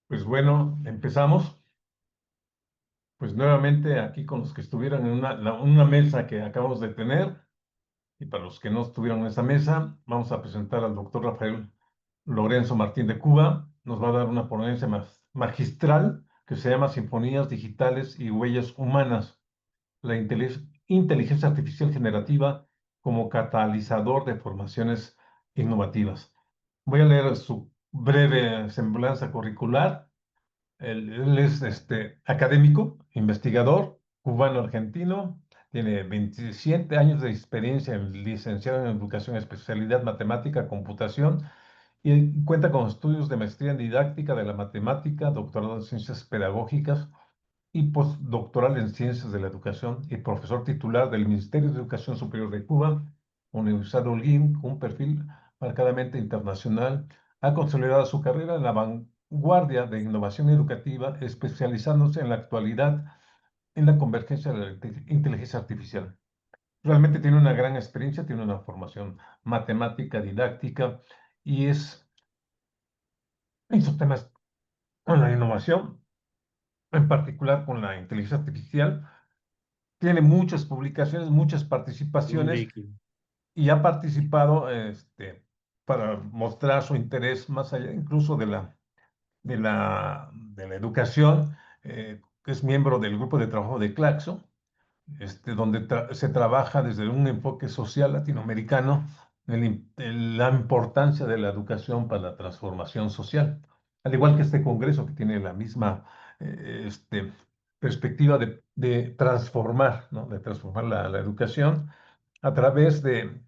Pues bueno, empezamos. Pues nuevamente aquí con los que estuvieron en una mesa que acabamos de tener y para los que no estuvieron en esa mesa, vamos a presentar al doctor Rafael Lorenzo Martín de Cuba. Nos va a dar una ponencia magistral que se llama Sinfonías Digitales y Huellas Humanas, la inteligencia artificial generativa como catalizador de formaciones innovativas. Voy a leer su breve semblanza curricular. Él es académico, investigador, cubano-argentino, tiene 27 años de experiencia en licenciado en educación, especialidad matemática, computación, y cuenta con estudios de maestría en didáctica de la matemática, doctorado en ciencias pedagógicas y postdoctoral en ciencias de la educación y profesor titular del Ministerio de Educación Superior de Cuba, Universidad Holguín, con un perfil marcadamente internacional. Ha consolidado su carrera en la vanguardia de innovación educativa, especializándose en la actualidad en la convergencia de la inteligencia artificial. Realmente tiene una gran experiencia, tiene una formación matemática, didáctica y en sus temas con la innovación, en particular con la inteligencia artificial. Tiene muchas publicaciones, muchas Un participaciones líquido. y ha participado para mostrar su interés más allá incluso de la educación. Es miembro del grupo de trabajo de Claxo, donde se trabaja desde un enfoque social latinoamericano en la importancia de la educación para la transformación social. Al igual que este congreso que tiene la misma perspectiva de transformar, ¿no? De transformar la educación a través de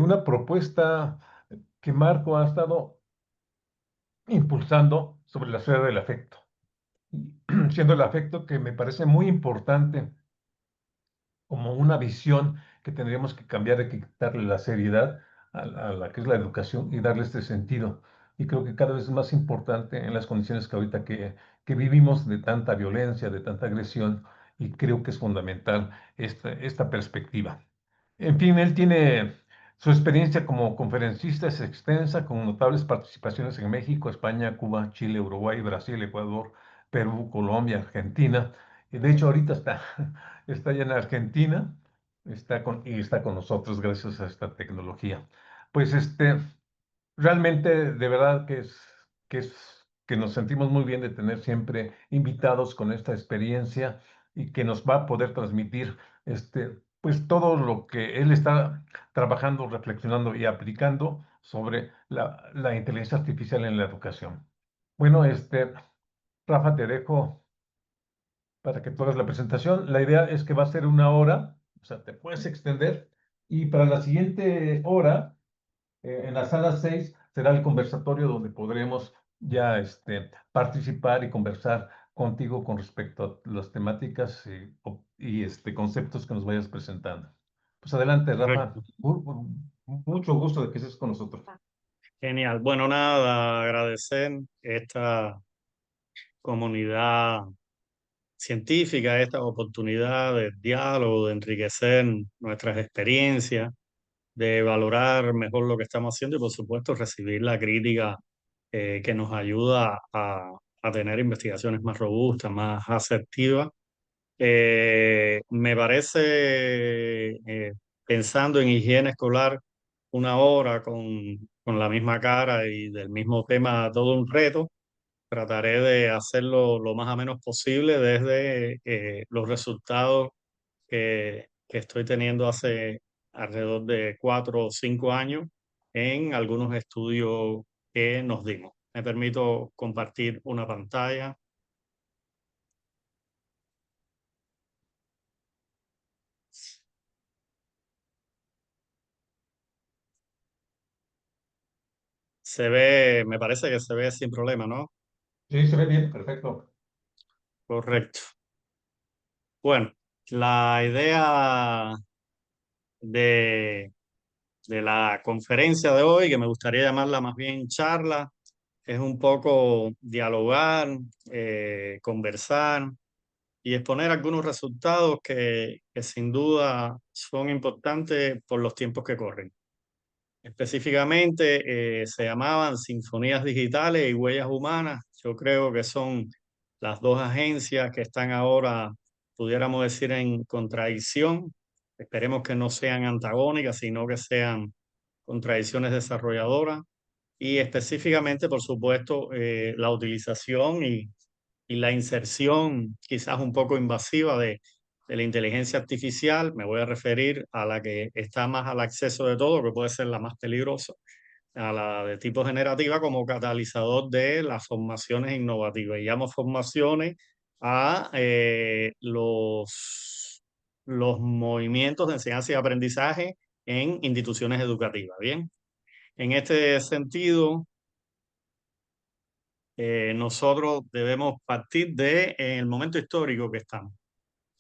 una propuesta que Marco ha estado impulsando sobre la esfera del afecto, siendo el afecto que me parece muy importante como una visión que tendríamos que cambiar, hay que quitarle la seriedad a la que es la educación y darle este sentido. Y creo que cada vez es más importante en las condiciones que ahorita que vivimos de tanta violencia, de tanta agresión, y creo que es fundamental esta perspectiva. En fin, él tiene su experiencia como conferencista es extensa, con notables participaciones en México, España, Cuba, Chile, Uruguay, Brasil, Ecuador, Perú, Colombia, Argentina. Y de hecho, ahorita está allá en Argentina, y está con nosotros gracias a esta tecnología. Pues realmente, de verdad que nos sentimos muy bien de tener siempre invitados con esta experiencia y que nos va a poder transmitir pues todo lo que él está trabajando, reflexionando y aplicando sobre la inteligencia artificial en la educación. Bueno, Rafa, te dejo para que tú hagas la presentación. La idea es que va a ser una hora, o sea, te puedes extender. Y para la siguiente hora, en la sala 6 será el conversatorio donde podremos ya participar y conversar contigo con respecto a las temáticas y conceptos que nos vayas presentando. Pues adelante, Rafa. Correcto. Mucho gusto de que estés con nosotros. Genial. Bueno, nada, agradecer esta comunidad científica, esta oportunidad de diálogo, de enriquecer nuestras experiencias, de valorar mejor lo que estamos haciendo y, por supuesto, recibir la crítica que nos ayuda a tener investigaciones más robustas, más asertivas. Me parece, pensando en higiene escolar, una hora con la misma cara y del mismo tema, todo un reto. Trataré de hacerlo lo más menos posible desde los resultados que estoy teniendo hace alrededor de 4 o 5 años en algunos estudios que nos dimos. Me permito compartir una pantalla. Se ve, me parece que se ve sin problema, ¿no? Sí, se ve bien, perfecto. Correcto. Bueno, la idea de, de la conferencia de hoy, que me gustaría llamarla más bien charla, es un poco dialogar, conversar y exponer algunos resultados que sin duda son importantes por los tiempos que corren. Específicamente, se llamaban Sinfonías Digitales y Huellas Humanas, Yo creo que son las dos agencias que están ahora, pudiéramos decir, en contradicción. Esperemos que no sean antagónicas, sino que sean contradicciones desarrolladoras. Y específicamente, por supuesto, la utilización y la inserción quizás un poco invasiva de la inteligencia artificial. Me voy a referir a la que está más al acceso de todo, que puede ser la más peligrosa, a la de tipo generativa como catalizador de las formaciones innovativas. Y llamo formaciones a los movimientos de enseñanza y aprendizaje en instituciones educativas. Bien, en este sentido, nosotros debemos partir de el momento histórico que estamos.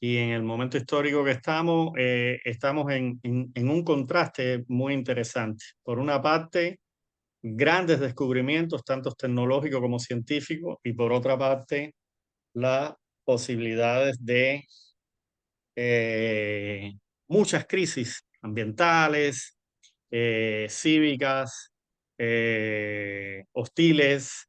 Y en el momento histórico que estamos, estamos en un contraste muy interesante. Por una parte, grandes descubrimientos, tanto tecnológicos como científicos, y por otra parte, las posibilidades de eh, muchas crisis ambientales, cívicas, hostiles,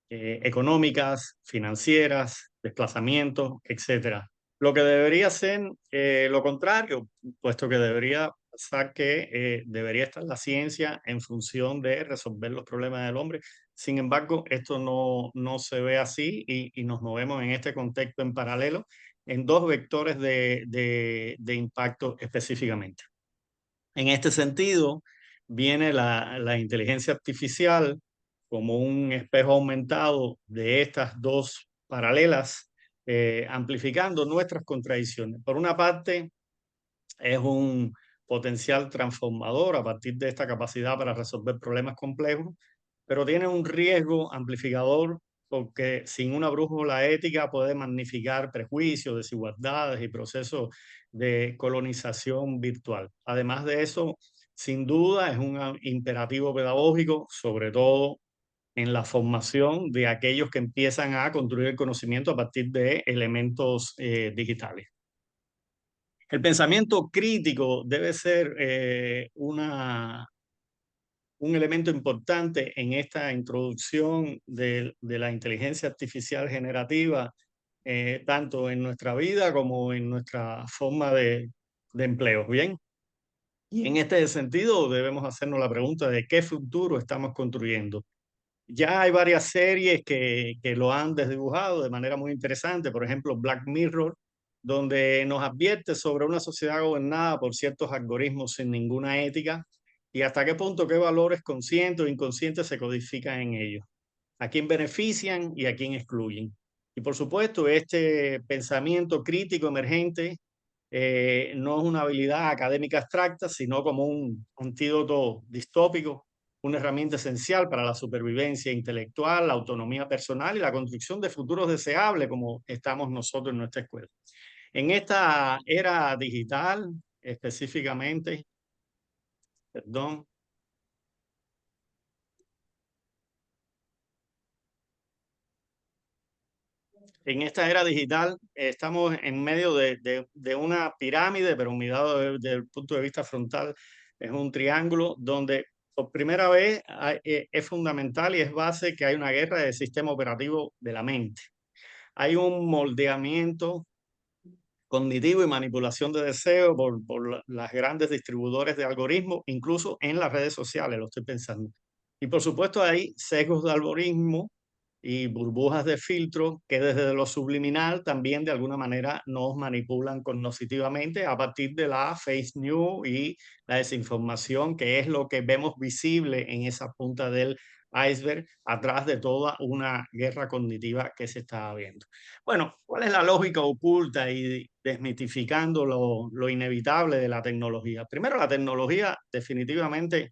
económicas, financieras, desplazamientos, etcétera. Lo que debería ser lo contrario, puesto que debería pasar que debería estar la ciencia en función de resolver los problemas del hombre. Sin embargo, esto no se ve así y nos movemos en este contexto en paralelo en dos vectores de impacto específicamente. En este sentido, viene la inteligencia artificial como un espejo aumentado de estas dos paralelas, amplificando nuestras contradicciones. Por una parte, es un potencial transformador a partir de esta capacidad para resolver problemas complejos, pero tiene un riesgo amplificador porque sin una brújula ética puede magnificar prejuicios, desigualdades y procesos de colonización virtual. Además de eso, sin duda es un imperativo pedagógico, sobre todo en la formación de aquellos que empiezan a construir el conocimiento a partir de elementos digitales. El pensamiento crítico debe ser un elemento importante en esta introducción de la inteligencia artificial generativa, tanto en nuestra vida como en nuestra forma de empleo. Bien, y en este sentido debemos hacernos la pregunta de qué futuro estamos construyendo. Ya hay varias series que lo han desdibujado de manera muy interesante, por ejemplo, Black Mirror, donde nos advierte sobre una sociedad gobernada por ciertos algoritmos sin ninguna ética y hasta qué punto qué valores conscientes o inconscientes se codifican en ellos, a quién benefician y a quién excluyen. Y por supuesto, este pensamiento crítico emergente no es una habilidad académica abstracta, sino como un antídoto distópico, una herramienta esencial para la supervivencia intelectual, la autonomía personal y la construcción de futuros deseables como estamos nosotros en nuestra escuela. En esta era digital, específicamente, perdón, en esta era digital estamos en medio de una pirámide, pero mirado desde el punto de vista frontal es un triángulo donde por primera vez es fundamental y es base que hay una guerra del sistema operativo de la mente. Hay un moldeamiento cognitivo y manipulación de deseo por las grandes distribuidores de algoritmos, incluso en las redes sociales, lo estoy pensando. Y por supuesto hay sesgos de algoritmo y burbujas de filtro que desde lo subliminal también de alguna manera nos manipulan cognitivamente a partir de la fake news y la desinformación, que es lo que vemos visible en esa punta del iceberg atrás de toda una guerra cognitiva que se está viendo. Bueno, ¿cuál es la lógica oculta y desmitificando lo inevitable de la tecnología? Primero, la tecnología definitivamente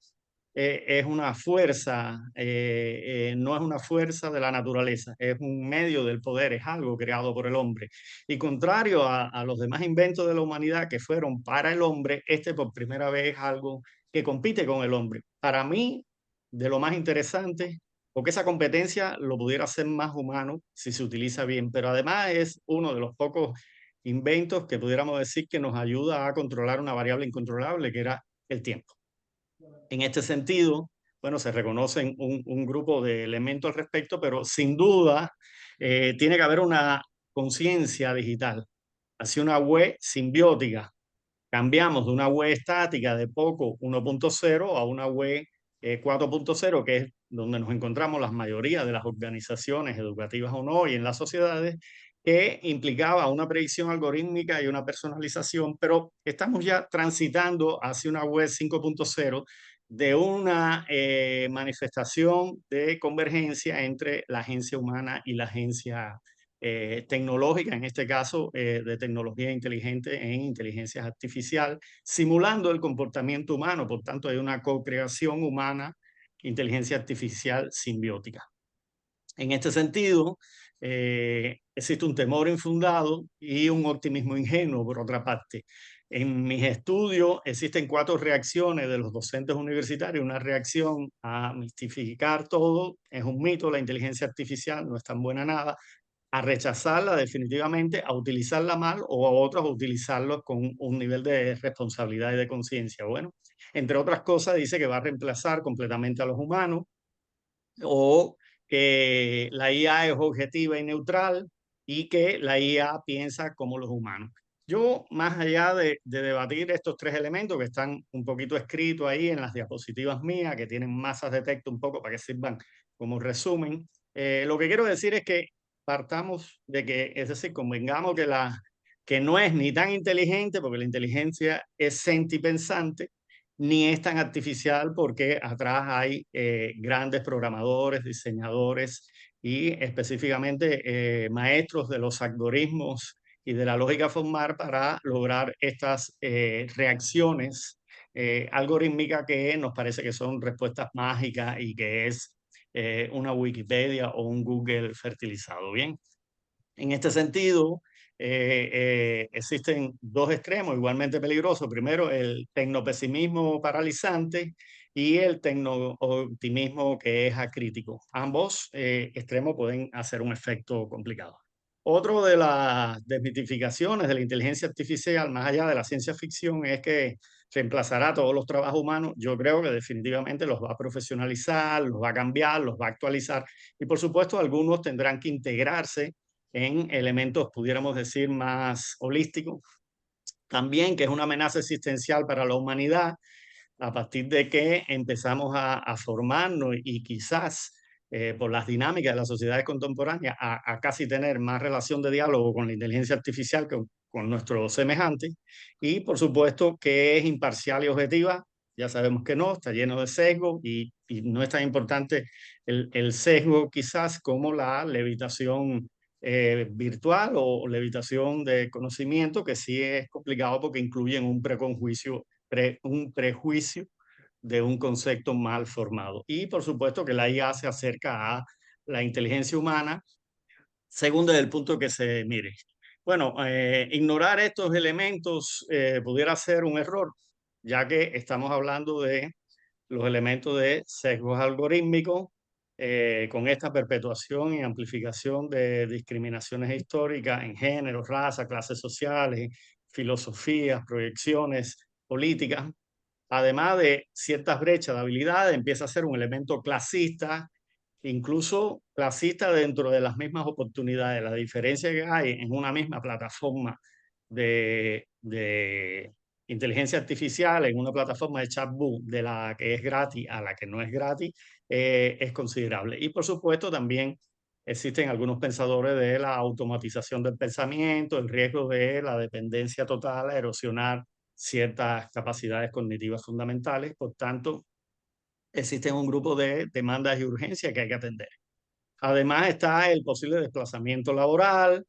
es una fuerza, no es una fuerza de la naturaleza, es un medio del poder, es algo creado por el hombre. Y contrario a los demás inventos de la humanidad que fueron para el hombre, este por primera vez es algo que compite con el hombre. Para mí, de lo más interesante, porque esa competencia lo pudiera hacer más humano si se utiliza bien, pero además es uno de los pocos inventos que pudiéramos decir que nos ayuda a controlar una variable incontrolable, que era el tiempo. En este sentido, bueno, se reconocen un grupo de elementos al respecto, pero sin duda tiene que haber una conciencia digital, así una web simbiótica. Cambiamos de una web estática de POCO 1.0 a una web 4.0, que es donde nos encontramos la mayoría de las organizaciones educativas o no, y en las sociedades, que implicaba una predicción algorítmica y una personalización, pero estamos ya transitando hacia una web 5.0 de una manifestación de convergencia entre la agencia humana y la agencia tecnológica, en este caso de tecnología inteligente en inteligencia artificial, simulando el comportamiento humano. Por tanto, hay una co-creación humana, inteligencia artificial simbiótica. En este sentido, existe un temor infundado y un optimismo ingenuo, por otra parte. En mis estudios existen 4 reacciones de los docentes universitarios. Una reacción a mistificar todo, es un mito, la inteligencia artificial no es tan buena nada, a rechazarla definitivamente, a utilizarla mal, o a otros a utilizarlos con un nivel de responsabilidad y de conciencia. Bueno, entre otras cosas, dice que va a reemplazar completamente a los humanos, o que la IA es objetiva y neutral, y que la IA piensa como los humanos. Yo, más allá de debatir estos 3 elementos que están un poquito escritos ahí en las diapositivas mías, que tienen masas de texto un poco para que sirvan como resumen, lo que quiero decir es que partamos de que, es decir, convengamos que no es ni tan inteligente, porque la inteligencia es sentipensante, ni es tan artificial, porque atrás hay grandes programadores, diseñadores y específicamente maestros de los algoritmos y de la lógica formar para lograr estas reacciones algorítmicas que nos parece que son respuestas mágicas y que es una Wikipedia o un Google fertilizado. Bien, en este sentido, existen 2 extremos igualmente peligrosos. Primero, el tecnopesimismo paralizante y el tecno-optimismo que es acrítico. Ambos extremos pueden hacer un efecto complicado. Otro de las desmitificaciones de la inteligencia artificial, más allá de la ciencia ficción, es que reemplazará todos los trabajos humanos. Yo creo que definitivamente los va a profesionalizar, los va a cambiar, los va a actualizar, y por supuesto algunos tendrán que integrarse en elementos, pudiéramos decir, más holísticos. También que es una amenaza existencial para la humanidad, a partir de que empezamos a formarnos y quizás por las dinámicas de las sociedades contemporáneas a casi tener más relación de diálogo con la inteligencia artificial que con nuestros semejantes. Y por supuesto que es imparcial y objetiva. Ya sabemos que no, está lleno de sesgo, y no es tan importante el sesgo quizás como la levitación virtual o levitación de conocimiento, que sí es complicado porque incluyen un preconjuicio, un prejuicio de un concepto mal formado. Y por supuesto que la IA se acerca a la inteligencia humana según desde el punto que se mire. Bueno, ignorar estos elementos pudiera ser un error, ya que estamos hablando de los elementos de sesgos algorítmicos, con esta perpetuación y amplificación de discriminaciones históricas en género, raza, clases sociales, filosofías, proyecciones políticas, además de ciertas brechas de habilidades. Empieza a ser un elemento clasista, incluso clasista dentro de las mismas oportunidades. La diferencia que hay en una misma plataforma de inteligencia artificial, en una plataforma de chatbot, de la que es gratis a la que no es gratis, es considerable. Y por supuesto también existen algunos pensadores de la automatización del pensamiento, el riesgo de la dependencia total a erosionar ciertas capacidades cognitivas fundamentales. Por tanto, existen un grupo de demandas y urgencias que hay que atender. Además está el posible desplazamiento laboral,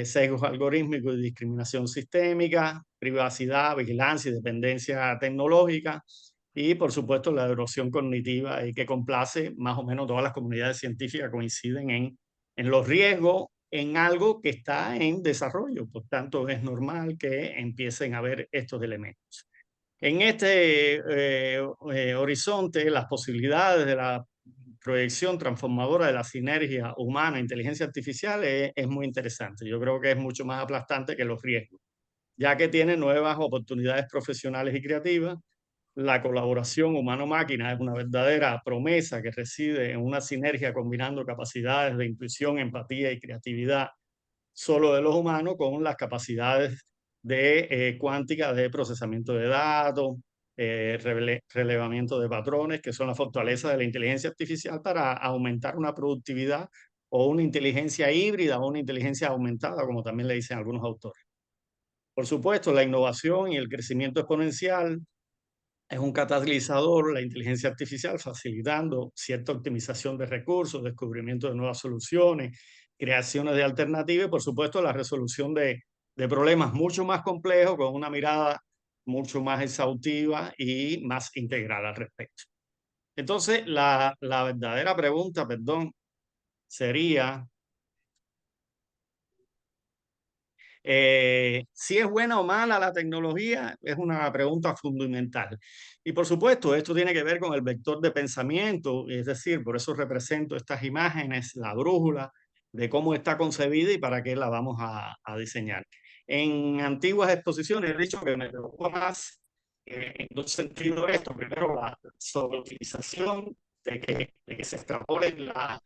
sesgos algorítmicos y discriminación sistémica, privacidad, vigilancia y dependencia tecnológica, y por supuesto la erosión cognitiva, y que complace más o menos todas las comunidades científicas coinciden en los riesgos en algo que está en desarrollo. Por tanto, es normal que empiecen a haber estos elementos. En este horizonte, las posibilidades de la proyección transformadora de la sinergia humana-inteligencia artificial es muy interesante. Yo creo que es mucho más aplastante que los riesgos, ya que tiene nuevas oportunidades profesionales y creativas, la colaboración humano-máquina es una verdadera promesa que reside en una sinergia combinando capacidades de intuición, empatía y creatividad solo de los humanos con las capacidades de cuántica de procesamiento de datos, relevamiento de patrones, que son la fortaleza de la inteligencia artificial para aumentar una productividad o una inteligencia híbrida o una inteligencia aumentada, como también le dicen algunos autores. Por supuesto, la innovación y el crecimiento exponencial es un catalizador, la inteligencia artificial, facilitando cierta optimización de recursos, descubrimiento de nuevas soluciones, creaciones de alternativas y, por supuesto, la resolución de problemas mucho más complejos con una mirada mucho más exhaustiva y más integral al respecto. Entonces, la verdadera pregunta, perdón, sería si es buena o mala la tecnología es una pregunta fundamental. Y por supuesto, esto tiene que ver con el vector de pensamiento, es decir, por eso represento estas imágenes, la brújula de cómo está concebida y para qué la vamos a diseñar. En antiguas exposiciones he dicho que me preocupa más en dos sentidos esto. Primero, la sobreutilización de que se extrapolen la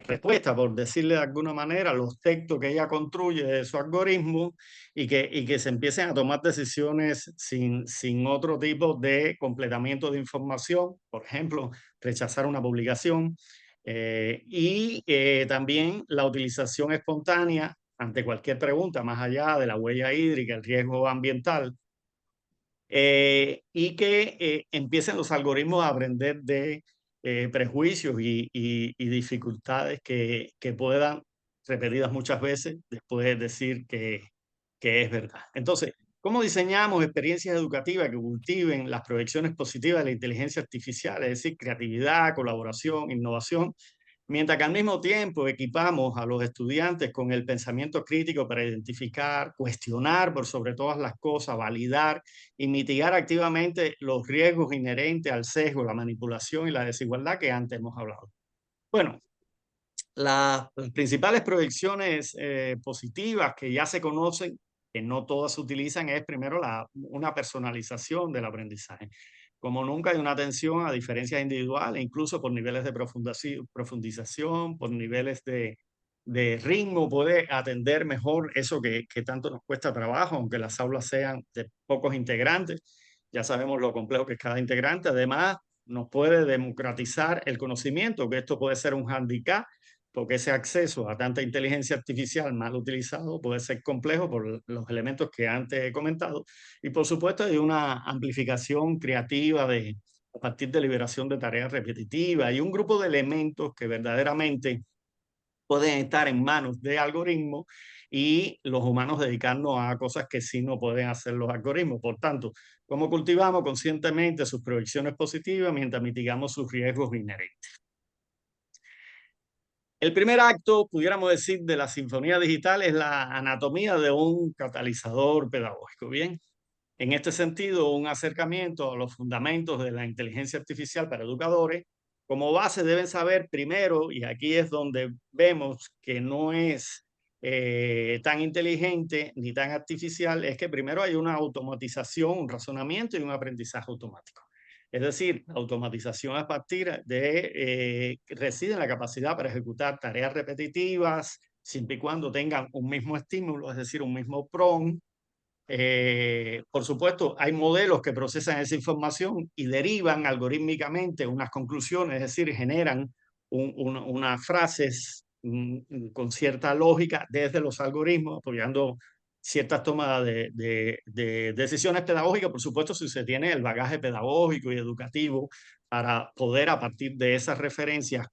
respuesta, por decirle de alguna manera, los textos que ella construye de su algoritmo y que se empiecen a tomar decisiones sin otro tipo de completamiento de información, por ejemplo, rechazar una publicación, también la utilización espontánea ante cualquier pregunta, más allá de la huella hídrica, el riesgo ambiental, y que empiecen los algoritmos a aprender de prejuicios y dificultades que puedan, repetidas muchas veces, después decir que es verdad. Entonces, ¿cómo diseñamos experiencias educativas que cultiven las proyecciones positivas de la inteligencia artificial, es decir, creatividad, colaboración, innovación? Mientras que al mismo tiempo equipamos a los estudiantes con el pensamiento crítico para identificar, cuestionar por sobre todas las cosas, validar y mitigar activamente los riesgos inherentes al sesgo, la manipulación y la desigualdad que antes hemos hablado. Bueno, las principales proyecciones positivas que ya se conocen, que no todas se utilizan, es primero una personalización del aprendizaje. Como nunca hay una atención a diferencias individuales, incluso por niveles de profundización, por niveles de ritmo, puede atender mejor eso que tanto nos cuesta trabajo, aunque las aulas sean de pocos integrantes. Ya sabemos lo complejo que es cada integrante. Además, nos puede democratizar el conocimiento, que esto puede ser un handicap porque ese acceso a tanta inteligencia artificial mal utilizado puede ser complejo por los elementos que antes he comentado. Y por supuesto hay una amplificación creativa a partir de liberación de tareas repetitivas y un grupo de elementos que verdaderamente pueden estar en manos de algoritmos y los humanos dedicarnos a cosas que sí no pueden hacer los algoritmos. Por tanto, ¿cómo cultivamos conscientemente sus proyecciones positivas mientras mitigamos sus riesgos inherentes? El primer acto, pudiéramos decir, de la sinfonía digital es la anatomía de un catalizador pedagógico. Bien, en este sentido, un acercamiento a los fundamentos de la inteligencia artificial para educadores, como base deben saber primero, y aquí es donde vemos que no es tan inteligente ni tan artificial, es que primero hay una automatización, un razonamiento y un aprendizaje automático. Es decir, la automatización a partir que reside en la capacidad para ejecutar tareas repetitivas, siempre y cuando tengan un mismo estímulo, es decir, un mismo prompt. Por supuesto, hay modelos que procesan esa información y derivan algorítmicamente unas conclusiones, es decir, generan unas frases con cierta lógica desde los algoritmos, apoyando ciertas tomas de decisiones pedagógicas, por supuesto, si se tiene el bagaje pedagógico y educativo para poder a partir de esas referencias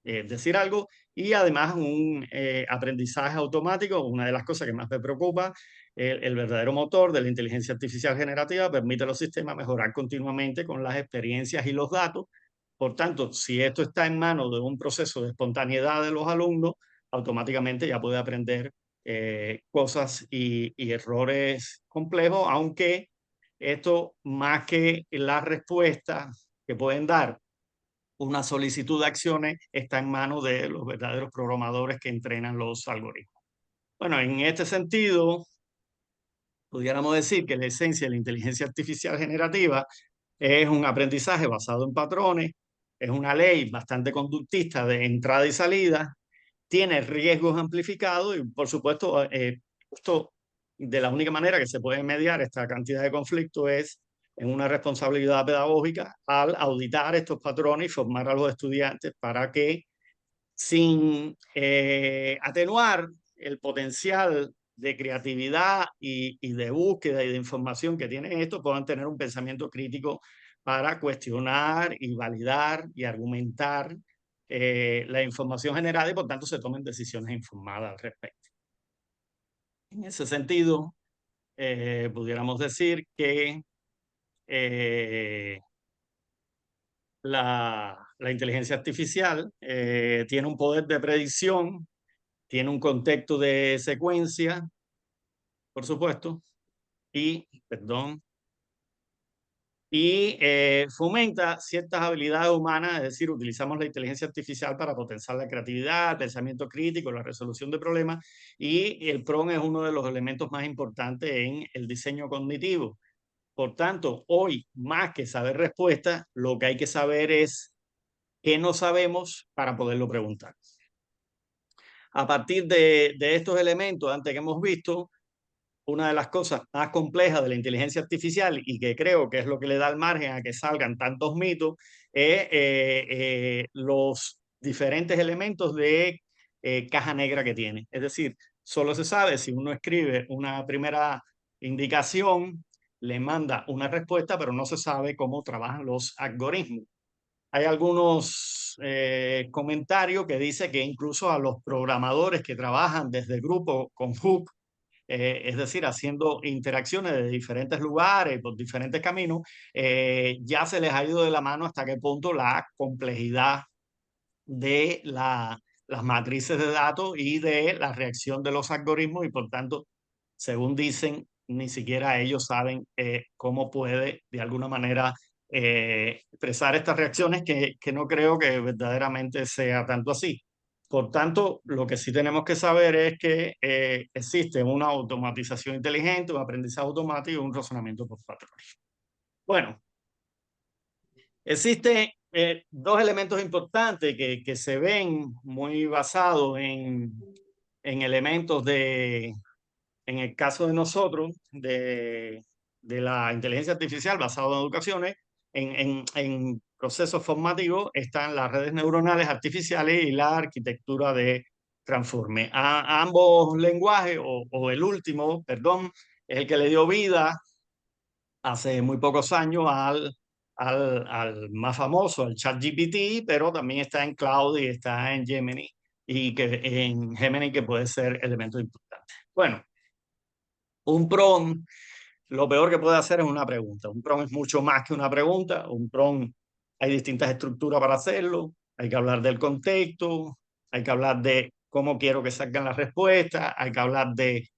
decir algo y además un aprendizaje automático. Una de las cosas que más me preocupa, el verdadero motor de la inteligencia artificial generativa permite a los sistemas mejorar continuamente con las experiencias y los datos. Por tanto, si esto está en manos de un proceso de espontaneidad de los alumnos, automáticamente ya puede aprender cosas y errores complejos, aunque esto más que las respuestas que pueden dar una solicitud de acciones está en manos de los verdaderos programadores que entrenan los algoritmos. Bueno, en este sentido, pudiéramos decir que la esencia de la inteligencia artificial generativa es un aprendizaje basado en patrones, es una ley bastante conductista de entrada y salida, tiene riesgos amplificados y, por supuesto, esto de la única manera que se puede mediar esta cantidad de conflictos es en una responsabilidad pedagógica al auditar estos patrones y formar a los estudiantes para que, sin atenuar el potencial de creatividad y de búsqueda y de información que tienen estos, puedan tener un pensamiento crítico para cuestionar y validar y argumentar la información generada y por tanto se tomen decisiones informadas al respecto. En ese sentido, pudiéramos decir que la inteligencia artificial tiene un poder de predicción, tiene un contexto de secuencia, por supuesto, y, perdón, y fomenta ciertas habilidades humanas, es decir, utilizamos la inteligencia artificial para potenciar la creatividad, el pensamiento crítico, la resolución de problemas, y el PRON es uno de los elementos más importantes en el diseño cognitivo. Por tanto, hoy, más que saber respuestas, lo que hay que saber es qué no sabemos para poderlo preguntar. A partir de estos elementos, antes que hemos visto, una de las cosas más complejas de la inteligencia artificial y que creo que es lo que le da el margen a que salgan tantos mitos es los diferentes elementos de caja negra que tiene. Es decir, solo se sabe si uno escribe una primera indicación, le manda una respuesta, pero no se sabe cómo trabajan los algoritmos. Hay algunos comentarios que dicen que incluso a los programadores que trabajan desde el grupo con Hook, es decir, haciendo interacciones de diferentes lugares, por diferentes caminos, ya se les ha ido de la mano hasta qué punto la complejidad de las matrices de datos y de la reacción de los algoritmos y por tanto, según dicen, ni siquiera ellos saben cómo puede de alguna manera expresar estas reacciones que no creo que verdaderamente sea tanto así. Por tanto, lo que sí tenemos que saber es que existe una automatización inteligente, un aprendizaje automático y un razonamiento por patrones. Bueno, existen dos elementos importantes que se ven muy basados en elementos en el caso de nosotros, de la inteligencia artificial basada en educaciones, en procesos formativos están las redes neuronales artificiales y la arquitectura de transforme. A ambos lenguajes, o el último, perdón, es el que le dio vida hace muy pocos años al más famoso, al ChatGPT, pero también está en Cloud y está en Gemini, y que en Gemini que puede ser elemento importante. Bueno, un prompt, lo peor que puede hacer es una pregunta. Un prompt es mucho más que una pregunta. Un prompt, hay distintas estructuras para hacerlo. Hay que hablar del contexto, hay que hablar de cómo quiero que salgan las respuestas, hay que hablar de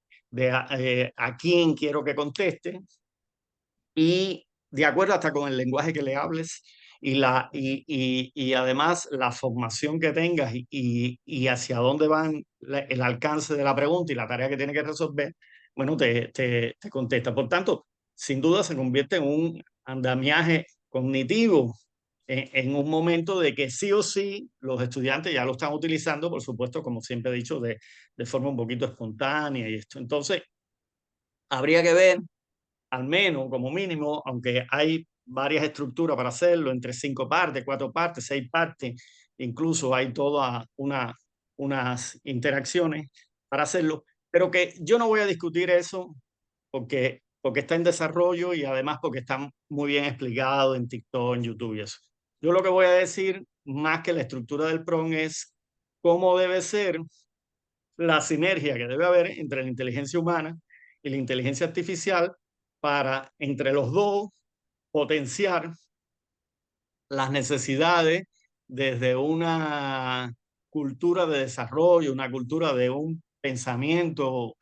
a quién quiero que conteste y de acuerdo hasta con el lenguaje que le hables y además la formación que tengas y hacia dónde van el alcance de la pregunta y la tarea que tiene que resolver, bueno, te contesta. Por tanto, sin duda se convierte en un andamiaje cognitivo en un momento de que sí o sí los estudiantes ya lo están utilizando, por supuesto, como siempre he dicho, de forma un poquito espontánea y esto. Entonces, habría que ver al menos, como mínimo, aunque hay varias estructuras para hacerlo, entre 5 partes, 4 partes, 6 partes, incluso hay todas unas interacciones para hacerlo, pero que yo no voy a discutir eso porque está en desarrollo y además porque está muy bien explicado en TikTok, en YouTube y eso. Yo lo que voy a decir, más que la estructura del PRON, es cómo debe ser la sinergia que debe haber entre la inteligencia humana y la inteligencia artificial para entre los dos potenciar las necesidades desde una cultura de desarrollo, una cultura de un pensamiento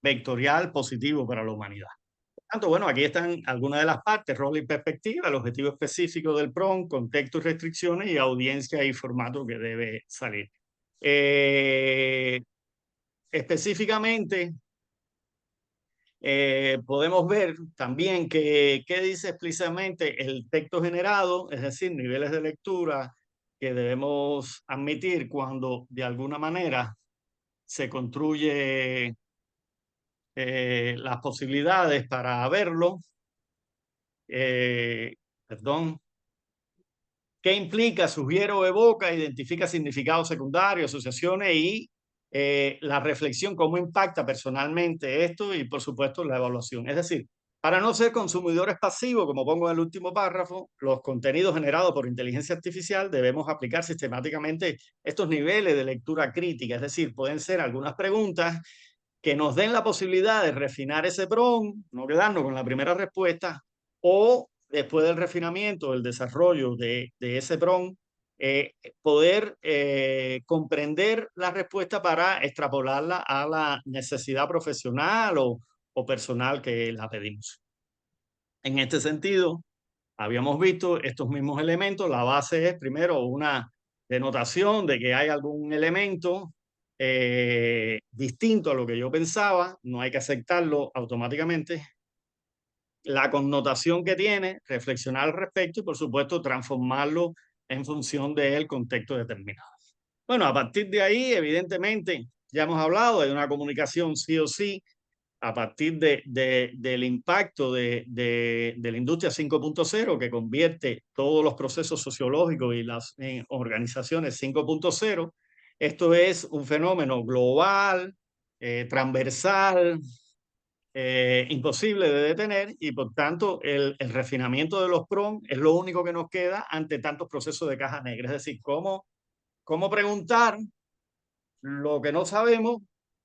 vectorial positivo para la humanidad. Por tanto, bueno, aquí están algunas de las partes: rol y perspectiva, el objetivo específico del PRON, contexto y restricciones, y audiencia y formato que debe salir. Específicamente, Podemos ver también qué dice explícitamente el texto generado, es decir, niveles de lectura que debemos admitir cuando de alguna manera se construye las posibilidades para verlo. Eh, Perdón. ¿Qué implica, sugiere o evoca? Identifica significados secundarios, asociaciones y la reflexión, cómo impacta personalmente esto y, por supuesto, la evaluación. Es decir, para no ser consumidores pasivos, como pongo en el último párrafo, los contenidos generados por inteligencia artificial debemos aplicar sistemáticamente estos niveles de lectura crítica. Es decir, pueden ser algunas preguntas que nos den la posibilidad de refinar ese prompt, no quedarnos con la primera respuesta, o después del refinamiento, del desarrollo de ese prompt, poder comprender la respuesta para extrapolarla a la necesidad profesional o personal que la pedimos. En este sentido, habíamos visto estos mismos elementos. La base es primero una denotación de que hay algún elemento distinto a lo que yo pensaba, no hay que aceptarlo automáticamente. La connotación que tiene, reflexionar al respecto y por supuesto transformarlo en función del contexto determinado. Bueno, a partir de ahí, evidentemente, ya hemos hablado de una comunicación sí o sí a partir del impacto de la industria 5.0, que convierte todos los procesos sociológicos y las organizaciones 5.0. Esto es un fenómeno global, transversal, imposible de detener y por tanto el refinamiento de los prompts es lo único que nos queda ante tantos procesos de caja negra. Es decir, cómo preguntar lo que no sabemos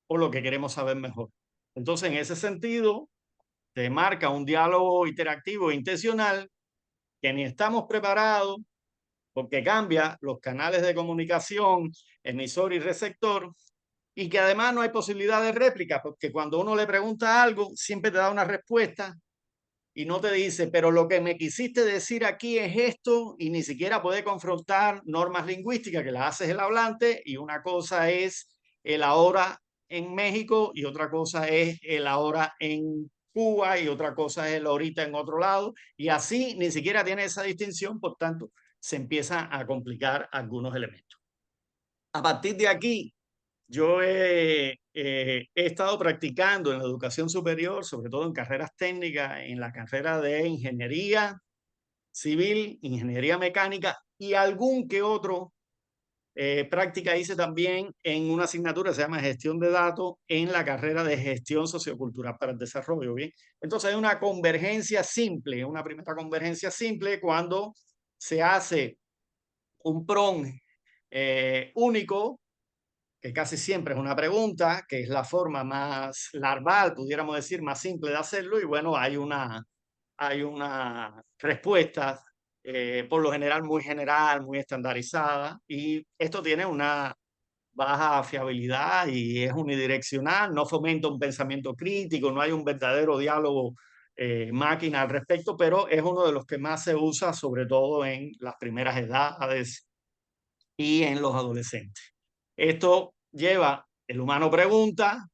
o lo que queremos saber mejor. Entonces, en ese sentido, te marca un diálogo interactivo e intencional que ni estamos preparados porque cambia los canales de comunicación, emisor y receptor, y que además no hay posibilidad de réplica, porque cuando uno le pregunta algo, siempre te da una respuesta y no te dice, pero lo que me quisiste decir aquí es esto, y ni siquiera puede confrontar normas lingüísticas que las hace el hablante, y una cosa es el ahora en México y otra cosa es el ahora en Cuba y otra cosa es el ahorita en otro lado, y así ni siquiera tiene esa distinción, por tanto, se empiezan a complicar algunos elementos. A partir de aquí, yo he estado practicando en la educación superior, sobre todo en carreras técnicas, en la carrera de ingeniería civil, ingeniería mecánica y algún que otro práctica hice también en una asignatura que se llama gestión de datos en la carrera de gestión sociocultural para el desarrollo. ¿Bien? Entonces hay una convergencia simple, una primera convergencia simple cuando se hace un PRON único, que casi siempre es una pregunta, que es la forma más larval, pudiéramos decir, más simple de hacerlo, y bueno, hay una respuesta, por lo general, muy estandarizada, y esto tiene una baja fiabilidad y es unidireccional, no fomenta un pensamiento crítico, no hay un verdadero diálogo máquina al respecto, pero es uno de los que más se usa, sobre todo en las primeras edades y en los adolescentes. Esto lleva, el humano pregunta,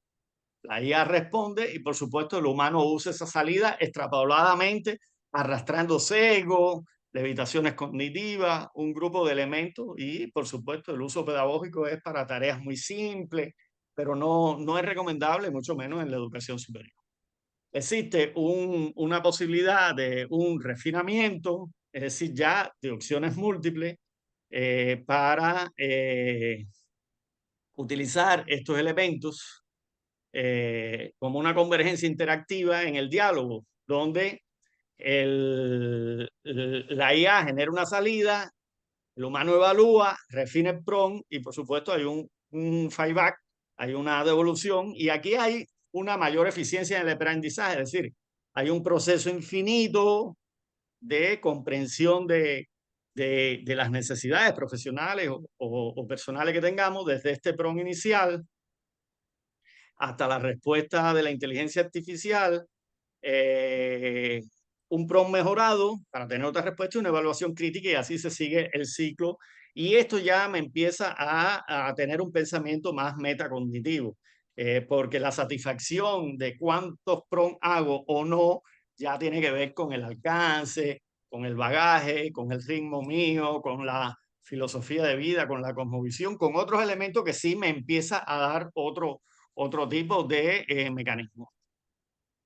la IA responde y por supuesto el humano usa esa salida extrapoladamente, arrastrando sesgos, levitaciones cognitivas, un grupo de elementos y por supuesto el uso pedagógico es para tareas muy simples, pero no es recomendable, mucho menos en la educación superior. Existe una posibilidad de un refinamiento, es decir, ya de opciones múltiples para utilizar estos elementos como una convergencia interactiva en el diálogo, donde la IA genera una salida, el humano evalúa, refina el prompt y por supuesto hay un feedback, hay una devolución y aquí hay una mayor eficiencia en el aprendizaje, es decir, hay un proceso infinito de comprensión de las necesidades profesionales o personales que tengamos desde este prompt inicial hasta la respuesta de la inteligencia artificial, eh, un prompt mejorado para tener otra respuesta y una evaluación crítica y así se sigue el ciclo. Y esto ya me empieza a tener un pensamiento más metacognitivo. porque la satisfacción de cuántos PROM hago o no ya tiene que ver con el alcance, con el bagaje, con el ritmo mío, con la filosofía de vida, con la cosmovisión, con otros elementos que sí me empieza a dar otro tipo de mecanismo.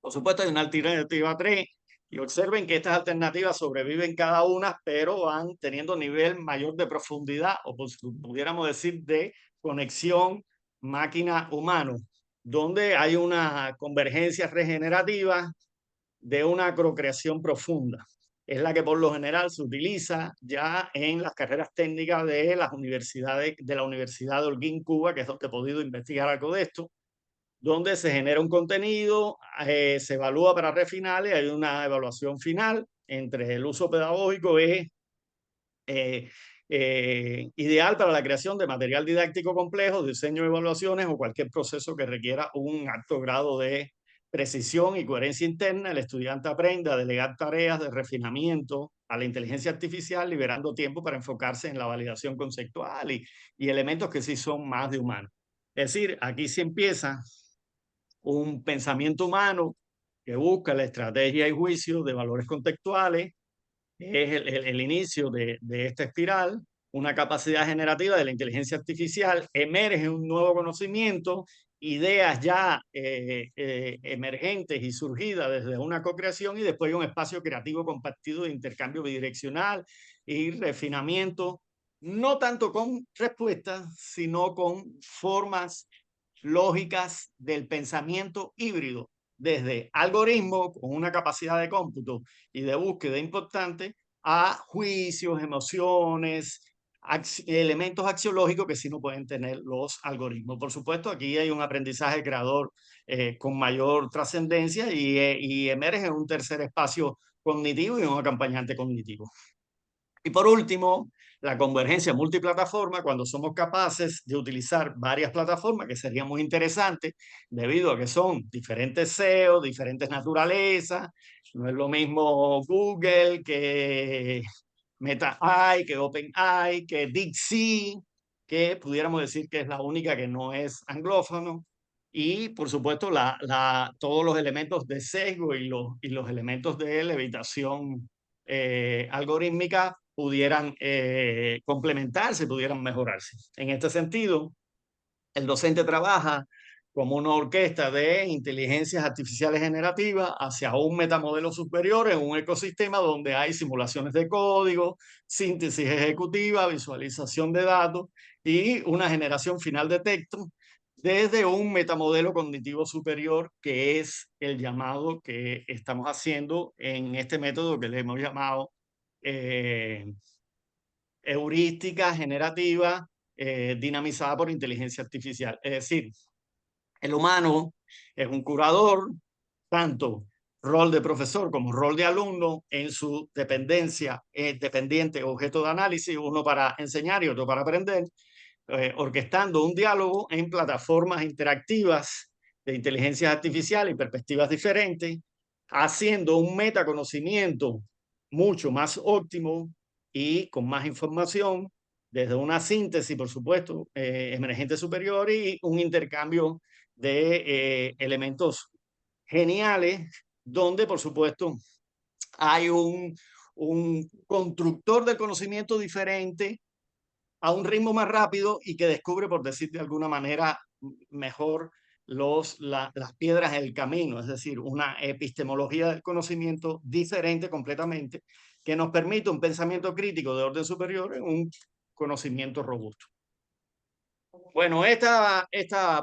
Por supuesto, hay una alternativa 3 y observen que estas alternativas sobreviven cada una, pero van teniendo nivel mayor de profundidad o pudiéramos decir de conexión máquina-humano, donde hay una convergencia regenerativa de una procreación profunda. Es la que por lo general se utiliza ya en las carreras técnicas de las universidades, de la Universidad de Holguín, Cuba, que es donde he podido investigar algo de esto, donde se genera un contenido, se evalúa para refinales, hay una evaluación final entre el uso pedagógico, es ideal para la creación de material didáctico complejo, diseño de evaluaciones o cualquier proceso que requiera un alto grado de precisión y coherencia interna. El estudiante aprende a delegar tareas de refinamiento a la inteligencia artificial, liberando tiempo para enfocarse en la validación conceptual y elementos que sí son más de humanos. Es decir, aquí se empieza un pensamiento humano que busca la estrategia y juicio de valores contextuales, es el inicio de esta espiral, una capacidad generativa de la inteligencia artificial, emerge un nuevo conocimiento, ideas ya emergentes y surgidas desde una co-creación y después un espacio creativo compartido de intercambio bidireccional y refinamiento, no tanto con respuestas, sino con formas lógicas del pensamiento híbrido, desde algoritmos con una capacidad de cómputo y de búsqueda importante a juicios, emociones, elementos axiológicos que sí no pueden tener los algoritmos. Por supuesto, aquí hay un aprendizaje creador con mayor trascendencia y emerge en un tercer espacio cognitivo y un acompañante cognitivo. Y por último, la convergencia multiplataforma, cuando somos capaces de utilizar varias plataformas, que sería muy interesante, debido a que son diferentes SEO, diferentes naturalezas. No es lo mismo Google que MetaAI, que OpenAI, que DeepSeek, que pudiéramos decir que es la única que no es anglófono. Y por supuesto, todos los elementos de sesgo y los elementos de levitación algorítmica pudieran complementarse, pudieran mejorarse. En este sentido, el docente trabaja como una orquesta de inteligencias artificiales generativas hacia un metamodelo superior en un ecosistema donde hay simulaciones de código, síntesis ejecutiva, visualización de datos y una generación final de texto desde un metamodelo cognitivo superior, que es el llamado que estamos haciendo en este método que le hemos llamado eh, heurística generativa dinamizada por inteligencia artificial. Es decir, el humano es un curador, tanto rol de profesor como rol de alumno en su dependencia, dependiente objeto de análisis, uno para enseñar y otro para aprender, orquestando un diálogo en plataformas interactivas de inteligencia artificial y perspectivas diferentes, haciendo un metaconocimiento mucho más óptimo y con más información, desde una síntesis, por supuesto, emergente superior y un intercambio de elementos geniales, donde, por supuesto, hay un constructor del conocimiento diferente a un ritmo más rápido y que descubre, por decir de alguna manera, mejor las piedras en el camino, es decir, una epistemología del conocimiento diferente completamente, que nos permite un pensamiento crítico de orden superior en un conocimiento robusto. Bueno, esta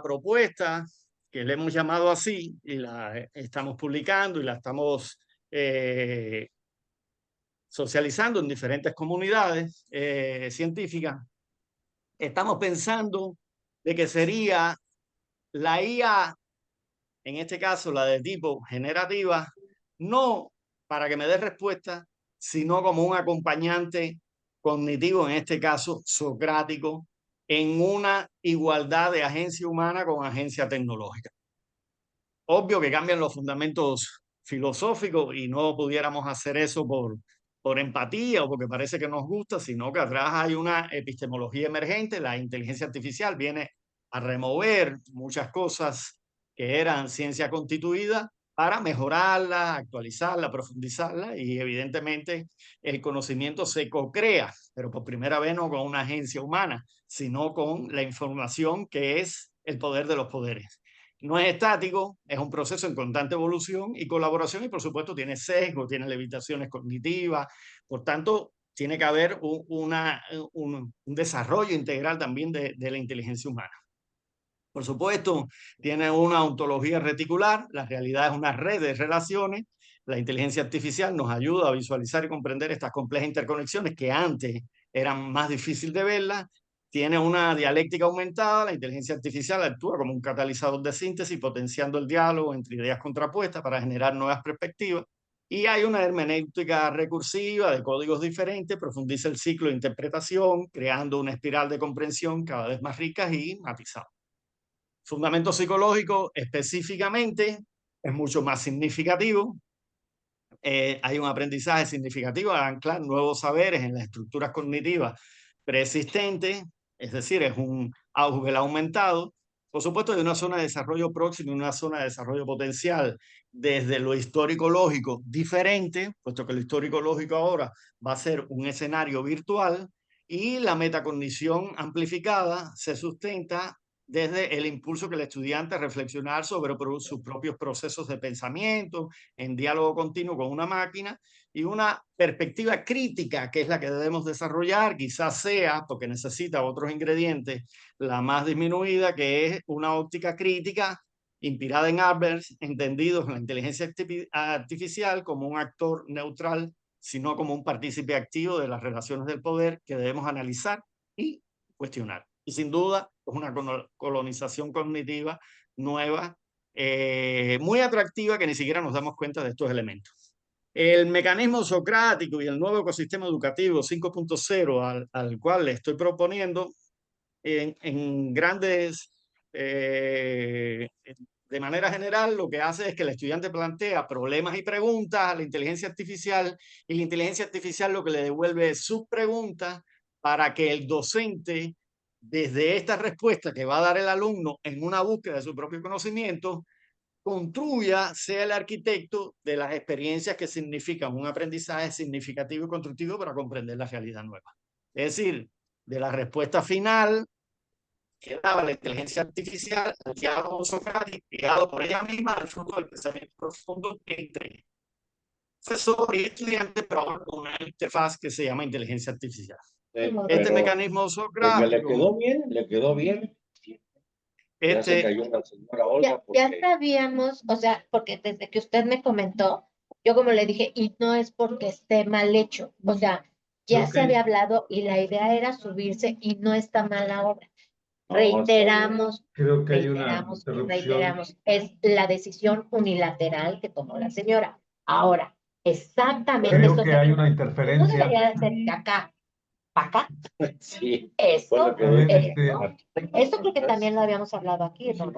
propuesta, que le hemos llamado así, y la estamos publicando y la estamos socializando en diferentes comunidades científicas, estamos pensando de que sería la IA, en este caso la de tipo generativa, no para que me dé respuesta, sino como un acompañante cognitivo, en este caso socrático, en una igualdad de agencia humana con agencia tecnológica. Obvio que cambian los fundamentos filosóficos y no pudiéramos hacer eso por empatía o porque parece que nos gusta, sino que atrás hay una epistemología emergente. La inteligencia artificial viene a remover muchas cosas que eran ciencia constituida para mejorarla, actualizarla, profundizarla, y evidentemente el conocimiento se co-crea, pero por primera vez no con una agencia humana, sino con la información, que es el poder de los poderes. No es estático, es un proceso en constante evolución y colaboración, y por supuesto tiene sesgo, tiene limitaciones cognitivas, por tanto tiene que haber un desarrollo integral también de la inteligencia humana. Por supuesto, tiene una ontología reticular, la realidad es una red de relaciones, la inteligencia artificial nos ayuda a visualizar y comprender estas complejas interconexiones que antes eran más difíciles de verlas, tiene una dialéctica aumentada, la inteligencia artificial actúa como un catalizador de síntesis, potenciando el diálogo entre ideas contrapuestas para generar nuevas perspectivas, y hay una hermenéutica recursiva de códigos diferentes, profundiza el ciclo de interpretación, creando una espiral de comprensión cada vez más rica y matizada. Fundamento psicológico específicamente es mucho más significativo. Hay un aprendizaje significativo al anclar nuevos saberes en las estructuras cognitivas preexistentes, es decir, es un auge aumentado. Por supuesto, hay una zona de desarrollo próximo y una zona de desarrollo potencial desde lo histórico-lógico diferente, puesto que lo histórico-lógico ahora va a ser un escenario virtual, y la metacognición amplificada se sustenta desde el impulso que el estudiante a reflexionar sobre sus propios procesos de pensamiento, en diálogo continuo con una máquina, y una perspectiva crítica, que es la que debemos desarrollar, quizás sea, porque necesita otros ingredientes, la más disminuida, que es una óptica crítica inspirada en Albert, entendidos en la inteligencia artificial como un actor neutral, sino como un partícipe activo de las relaciones del poder que debemos analizar y cuestionar. Y sin duda es una colonización cognitiva nueva, muy atractiva, que ni siquiera nos damos cuenta de estos elementos. El mecanismo socrático y el nuevo ecosistema educativo 5.0 al cual le estoy proponiendo, en grandes, de manera general, lo que hace es que el estudiante plantea problemas y preguntas a la inteligencia artificial, y la inteligencia artificial lo que le devuelve es sus preguntas, para que el docente, desde esta respuesta que va a dar el alumno en una búsqueda de su propio conocimiento, construya, sea el arquitecto de las experiencias que significan un aprendizaje significativo y constructivo para comprender la realidad nueva. Es decir, de la respuesta final que daba la inteligencia artificial al diálogo socrático, guiado por ella misma, al fruto del pensamiento profundo entre profesor y estudiante, pero ahora con una interfaz que se llama inteligencia artificial. Este mecanismo socrático... Le quedó bien, le quedó bien. Ya se cayó la señora Olga. Ya sabíamos, o sea, porque desde que usted me comentó, yo como le dije, y no es porque esté mal hecho, o sea, ya se había hablado y la idea era subirse y no está mal la obra. Reiteramos, creo que hay una reiteramos, interrupción. reiteramos, es la decisión unilateral que tomó la señora. Ahora, exactamente. Creo que hay una interferencia. No debería de ser de acá para acá. Sí. Esto, Bueno, esto creo que también lo habíamos hablado aquí, ¿no?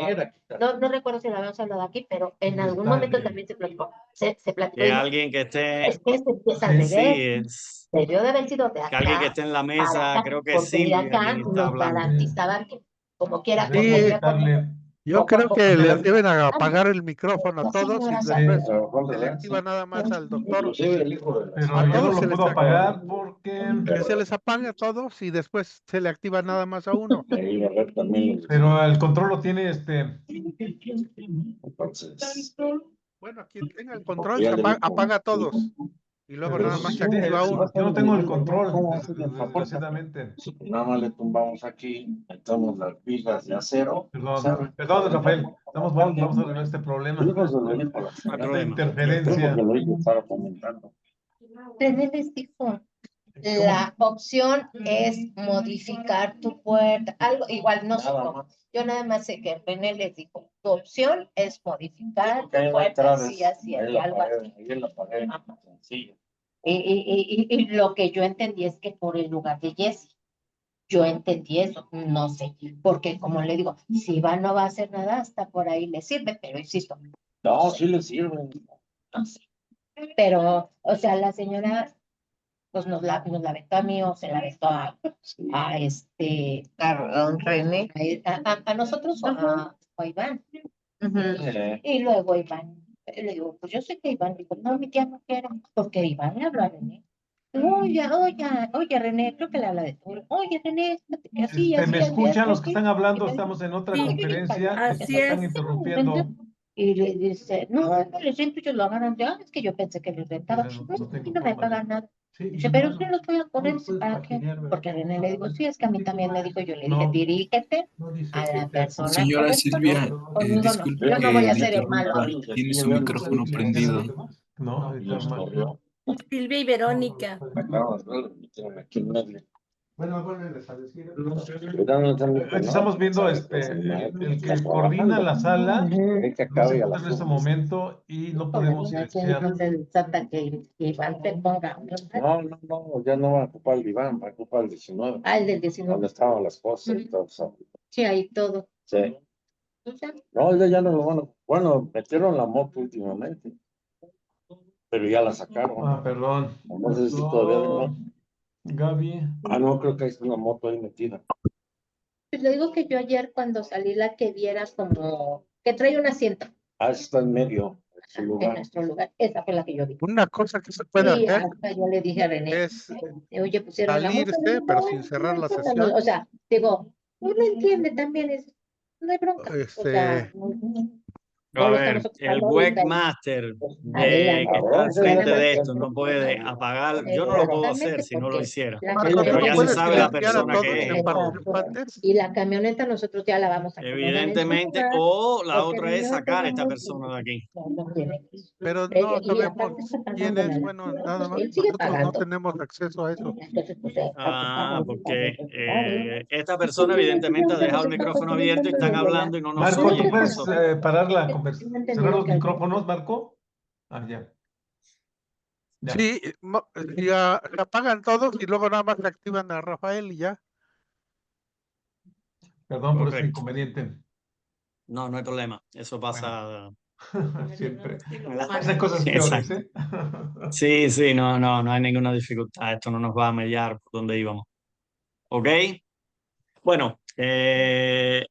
No recuerdo si lo habíamos hablado aquí, pero en algún momento también se platicó. Se platicó. Que alguien que esté... Es que se empieza al revés. Sí, es... Debió de haber sido de acá. Que alguien que esté en la mesa, acá, creo que es Silvia quien está nos hablando. garantizaban que, como quiera, Sí, como quiera, yo creo que le deben apagar el micrófono a No, todos y señora, después Sí. se le activa nada más al doctor. Inclusive el hijo de la pero A yo no todos lo se les puedo apagar porque... Que se les apague a todos y después se le activa nada más a uno. Pero el control lo tiene Entonces, Bueno, quien tenga el control se apaga a todos y luego nada más se activa uno. Yo no tengo el control, desgraciadamente. nada más le tumbamos aquí, metemos las pilas de acero. Perdón, Rafael, vamos a resolver este problema. Esta interferencia. René les dijo, la opción es modificar tu puerta, algo igual, no sé cómo. Yo nada más sé que René les dijo, tu opción es modificar tu puerta, así, algo así. Y lo que yo entendí es que por el lugar de Jesse, yo entendí eso, no sé, porque como le digo, si va no va a hacer nada, hasta por ahí le sirve, pero insisto. No, sí le sirve. No sé. Pero, o sea, la señora pues nos la aventó a mí o se la aventó a Don René. a nosotros o a Iván. Y luego Iván, le digo, pues yo sé que Iván dijo, no, mi tía no quiere, porque Iván le habló a René. Oye, René, creo que le habla de todo. Oye, René, que así, ¿Me así, escuchan los así. que están hablando? Estamos en otra Sí, conferencia y así me están es. interrumpiendo. Y le dice, no les rento, ellos lo agarran. Es que yo pensé que les rentaba. No, No, no a tengo mí no me forma de- pagan nada. Sí, Dice, y pero no, yo los voy a poner, no puedes ¿para qué? paginear, ¿verdad? Porque René le digo, sí, es que a mí también me dijo, yo le dije, No. dirígete No dice a que la te- persona Señora correcta. Silvia, Conmigo no, disculpe yo no que voy a le ser el malo interrumpa. ahorita. Tiene su micrófono prendido. No, está mal. Silvia y Verónica. Aquí en medio. Bueno, vuelves a decir. Estamos viendo el que coordina la sala, no se encuentra en este momento y no podemos iniciar. No se desata que Iván te ponga. No, ya no va a ocupar el diván, va a ocupar el 19. Ah, el del 19. Donde estaban las cosas y todo eso. Sí, ahí todo. Sí. O sea, No, ya no lo van a. Bueno, metieron la moto últimamente. Pero ya la sacaron. Ah, perdón. No sé si todavía no. Gaby. No, creo que hay una moto ahí metida. pues le digo que yo ayer cuando salí la que vieras como que trae un asiento Está en medio, en su en lugar. nuestro lugar. Esa fue la que yo vi. Una cosa que se puede Y hacer hasta yo le dije a René, es oye, pusieron la moto. salirse, pero sin cerrar la sesión. O sea, digo, uno entiende también, no hay bronca. O sea, A ver, el webmaster que está al frente de esto no puede apagar. Yo no lo puedo hacer si no lo hiciera. Marco, ¿tú Pero no ya se puedes sabe la silenciar a persona todos que es. los participantes? Y la camioneta nosotros ya la vamos a acomodar en su Evidentemente, lugar, o la porque otra es no sacar a esta podemos- persona de aquí. no tiene que ir. Pero no Y sabemos aparte está quién pagando es. la Bueno, luz, nada más. él sigue Nosotros no pagando. tenemos acceso a eso. Entonces, pues, Porque esta persona evidentemente ha dejado el micrófono abierto y están hablando y no nos Marco, ¿tú oyen. puedes Nosotros. parar la conversación? ¿Cerrar los micrófonos, Marco? Ah, ya. Ya. Sí, se apagan todos y luego nada más le activan a Rafael y ya. Perdón por ese Correcto. inconveniente. No hay problema. Eso pasa. Siempre. ¿Verdad? Pasan cosas Sí, peores, exacto. Sí, no hay ninguna dificultad. Esto no nos va a mediar por donde íbamos. ¿Ok? Bueno, este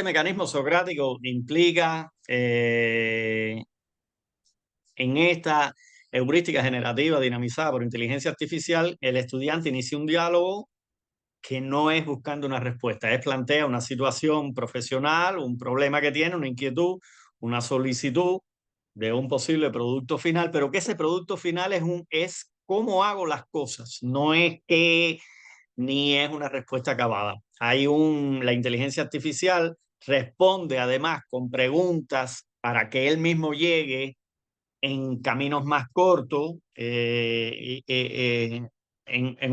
mecanismo socrático implica en esta heurística generativa dinamizada por inteligencia artificial, el estudiante inicia un diálogo que no es buscando una respuesta, es plantea una situación profesional, un problema que tiene, una inquietud, una solicitud de un posible producto final, pero que ese producto final es cómo hago las cosas, no es que ni es una respuesta acabada. La inteligencia artificial responde además con preguntas para que él mismo llegue en caminos más cortos, en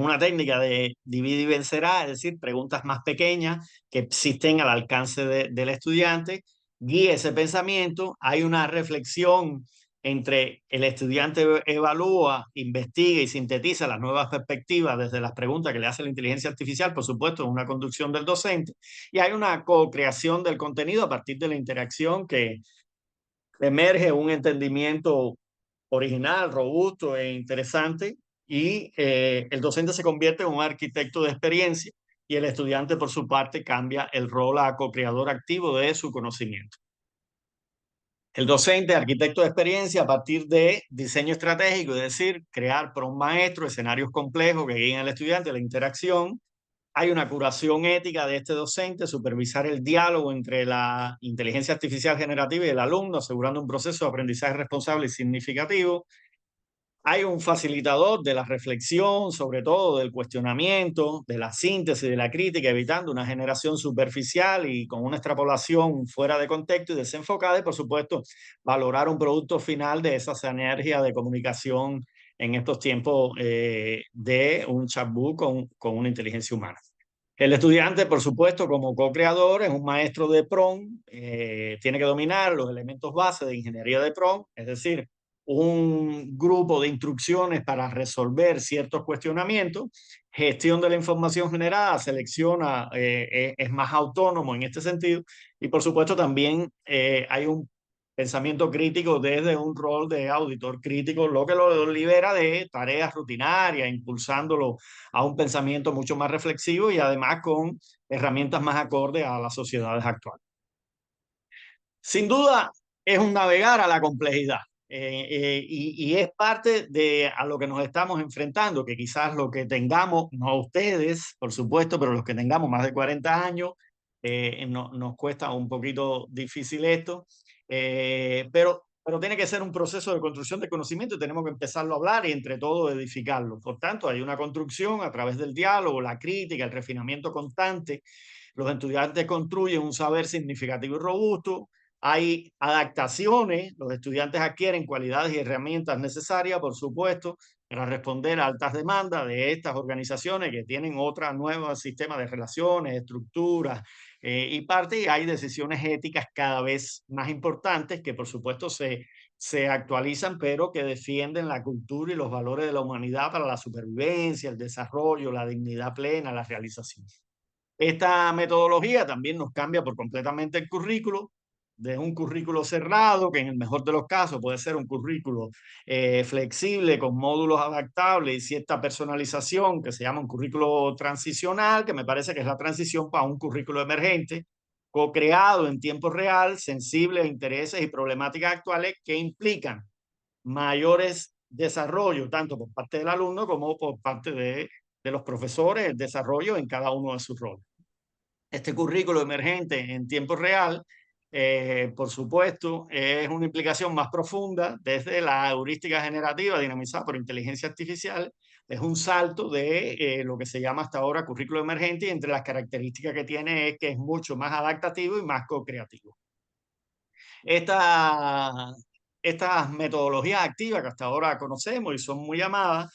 una técnica de divide y vencerá, es decir, preguntas más pequeñas que existen al alcance del estudiante, guíe ese pensamiento, hay una reflexión entre el estudiante evalúa, investiga y sintetiza las nuevas perspectivas desde las preguntas que le hace la inteligencia artificial, por supuesto, en una conducción del docente, y hay una co-creación del contenido a partir de la interacción que emerge un entendimiento original, robusto e interesante, y el docente se convierte en un arquitecto de experiencia y el estudiante, por su parte, cambia el rol a co-creador activo de su conocimiento. El docente, arquitecto de experiencia a partir de diseño estratégico, es decir, crear para un maestro escenarios complejos que guíen al estudiante a la interacción. Hay una curación ética de este docente, supervisar el diálogo entre la inteligencia artificial generativa y el alumno, asegurando un proceso de aprendizaje responsable y significativo. Hay un facilitador de la reflexión, sobre todo del cuestionamiento, de la síntesis, de la crítica, evitando una generación superficial y con una extrapolación fuera de contexto y desenfocada, y por supuesto valorar un producto final de esa sinergia de comunicación en estos tiempos de un chatbot con una inteligencia humana. El estudiante, por supuesto, como co-creador, es un maestro de PROM, tiene que dominar los elementos base de ingeniería de PROM, es decir, un grupo de instrucciones para resolver ciertos cuestionamientos, gestión de la información generada, selecciona, es más autónomo en este sentido, y por supuesto también hay un pensamiento crítico desde un rol de auditor crítico, lo que lo libera de tareas rutinarias, impulsándolo a un pensamiento mucho más reflexivo y además con herramientas más acordes a las sociedades actuales. Sin duda, es un navegar a la complejidad. Y es parte de a lo que nos estamos enfrentando, que quizás lo que tengamos, no ustedes, por supuesto, pero los que tengamos más de 40 años, nos cuesta un poquito difícil esto, pero tiene que ser un proceso de construcción de conocimiento y tenemos que empezarlo a hablar y entre todos edificarlo. Por tanto, hay una construcción a través del diálogo, la crítica, el refinamiento constante. Los estudiantes construyen un saber significativo y robusto. Hay adaptaciones, los estudiantes adquieren cualidades y herramientas necesarias, por supuesto, para responder a altas demandas de estas organizaciones que tienen otra nueva sistema de relaciones, estructuras y parte, y hay decisiones éticas cada vez más importantes que por supuesto se actualizan, pero que defienden la cultura y los valores de la humanidad para la supervivencia, el desarrollo, la dignidad plena, la realización. Esta metodología también nos cambia por completamente el currículo, de un currículo cerrado, que en el mejor de los casos puede ser un currículo flexible con módulos adaptables y cierta personalización, que se llama un currículo transicional, que me parece que es la transición para un currículo emergente, co-creado en tiempo real, sensible a intereses y problemáticas actuales que implican mayores desarrollos, tanto por parte del alumno como por parte de los profesores, el desarrollo en cada uno de sus roles. Este currículo emergente en tiempo real, por supuesto, es una implicación más profunda desde la heurística generativa dinamizada por inteligencia artificial. Es un salto de lo que se llama hasta ahora currículo emergente y entre las características que tiene es que es mucho más adaptativo y más co-creativo. Estas metodologías activas que hasta ahora conocemos y son muy llamadas,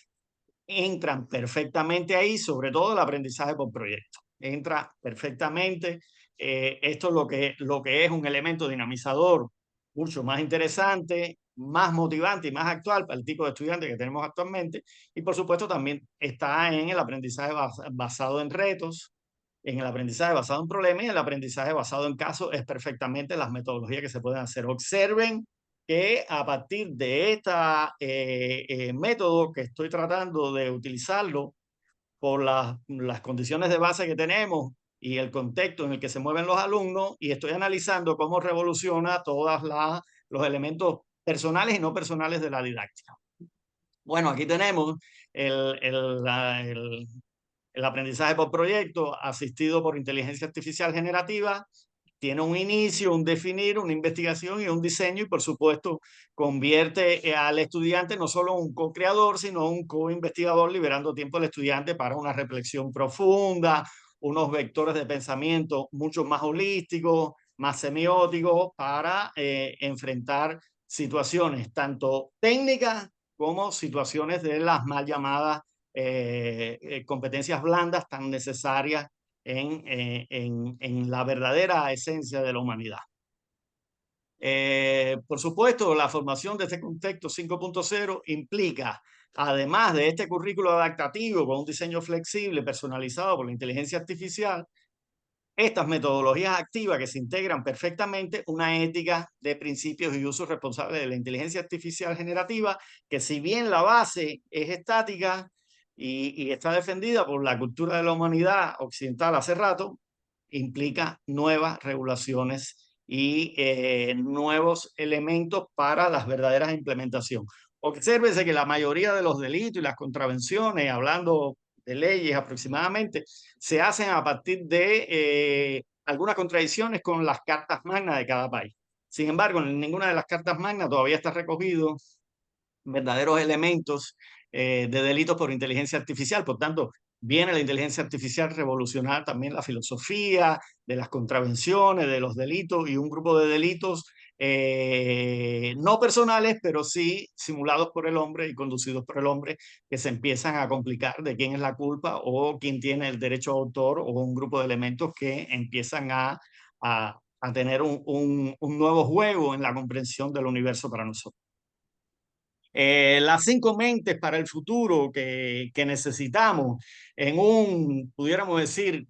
entran perfectamente ahí, sobre todo el aprendizaje por proyecto. Entra perfectamente. Esto es lo que es un elemento dinamizador mucho más interesante, más motivante y más actual para el tipo de estudiante que tenemos actualmente. Y por supuesto también está en el aprendizaje basado en retos, en el aprendizaje basado en problemas y el aprendizaje basado en casos es perfectamente las metodologías que se pueden hacer. Observen que a partir de este método que estoy tratando de utilizarlo por las condiciones de base que tenemos y el contexto en el que se mueven los alumnos, y estoy analizando cómo revoluciona todos los elementos personales y no personales de la didáctica. Bueno, aquí tenemos el aprendizaje por proyecto asistido por inteligencia artificial generativa. Tiene un inicio, un definir, una investigación y un diseño y por supuesto convierte al estudiante no solo en un co-creador, sino un co-investigador, liberando tiempo al estudiante para una reflexión profunda, unos vectores de pensamiento mucho más holísticos, más semióticos para enfrentar situaciones tanto técnicas como situaciones de las mal llamadas competencias blandas tan necesarias en la verdadera esencia de la humanidad. Por supuesto, la formación de este contexto 5.0 implica, además de este currículo adaptativo con un diseño flexible personalizado por la inteligencia artificial, estas metodologías activas que se integran perfectamente una ética de principios y usos responsables de la inteligencia artificial generativa, que si bien la base es estática y está defendida por la cultura de la humanidad occidental hace rato, implica nuevas regulaciones y nuevos elementos para las verdaderas implementaciones. Obsérvese que la mayoría de los delitos y las contravenciones, hablando de leyes aproximadamente, se hacen a partir de algunas contradicciones con las cartas magnas de cada país. Sin embargo, en ninguna de las cartas magnas todavía está recogido verdaderos elementos de delitos por inteligencia artificial. Por tanto, viene la inteligencia artificial revolucionar también la filosofía de las contravenciones, de los delitos y un grupo de delitos no personales, pero sí simulados por el hombre y conducidos por el hombre, que se empiezan a complicar de quién es la culpa o quién tiene el derecho a autor o un grupo de elementos que empiezan a tener un nuevo juego en la comprensión del universo para nosotros. Las 5 mentes para el futuro que necesitamos en un, pudiéramos decir,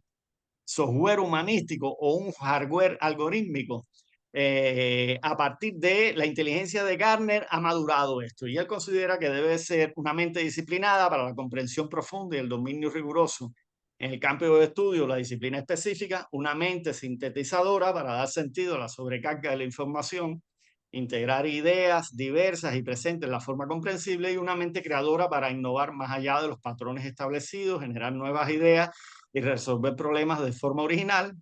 software humanístico o un hardware algorítmico, a partir de la inteligencia de Gardner ha madurado esto y él considera que debe ser una mente disciplinada para la comprensión profunda y el dominio riguroso en el campo de estudio, la disciplina específica, una mente sintetizadora para dar sentido a la sobrecarga de la información, integrar ideas diversas y presentes de la forma comprensible, y una mente creadora para innovar más allá de los patrones establecidos, generar nuevas ideas y resolver problemas de forma original,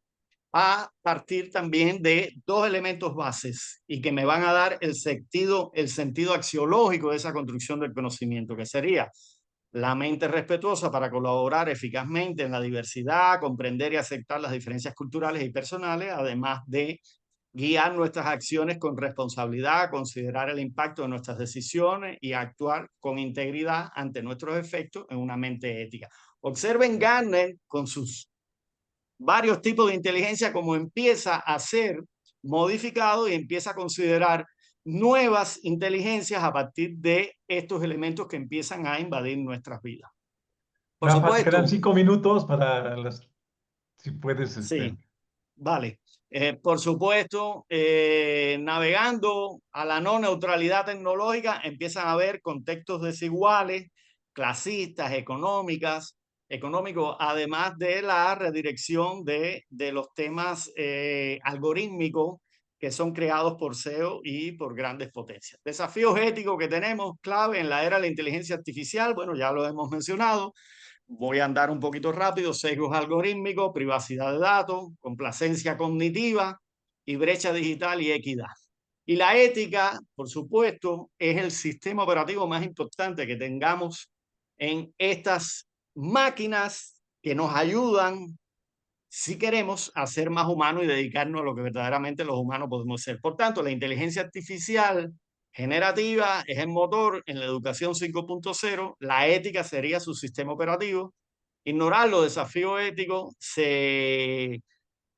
a partir también de dos elementos bases y que me van a dar el sentido axiológico de esa construcción del conocimiento, que sería la mente respetuosa para colaborar eficazmente en la diversidad, comprender y aceptar las diferencias culturales y personales, además de guiar nuestras acciones con responsabilidad, considerar el impacto de nuestras decisiones y actuar con integridad ante nuestros efectos en una mente ética. Observen Gardner con sus varios tipos de inteligencia, como empieza a ser modificado y empieza a considerar nuevas inteligencias a partir de estos elementos que empiezan a invadir nuestras vidas. Por Rafa, supuesto. quedan 5 minutos para las, si puedes. Sí, vale. Por supuesto, navegando a la no neutralidad tecnológica, empiezan a haber contextos desiguales, clasistas, económicos, además de la redirección de los temas algorítmicos que son creados por SEO y por grandes potencias. Desafíos éticos que tenemos clave en la era de la inteligencia artificial, bueno, ya lo hemos mencionado. Voy a andar un poquito rápido: sesgos algorítmicos, privacidad de datos, complacencia cognitiva y brecha digital y equidad. Y la ética, por supuesto, es el sistema operativo más importante que tengamos en estas máquinas que nos ayudan, si queremos, a ser más humanos y dedicarnos a lo que verdaderamente los humanos podemos ser. Por tanto, la inteligencia artificial generativa es el motor en la educación 5.0, la ética sería su sistema operativo. Ignorar los desafíos éticos es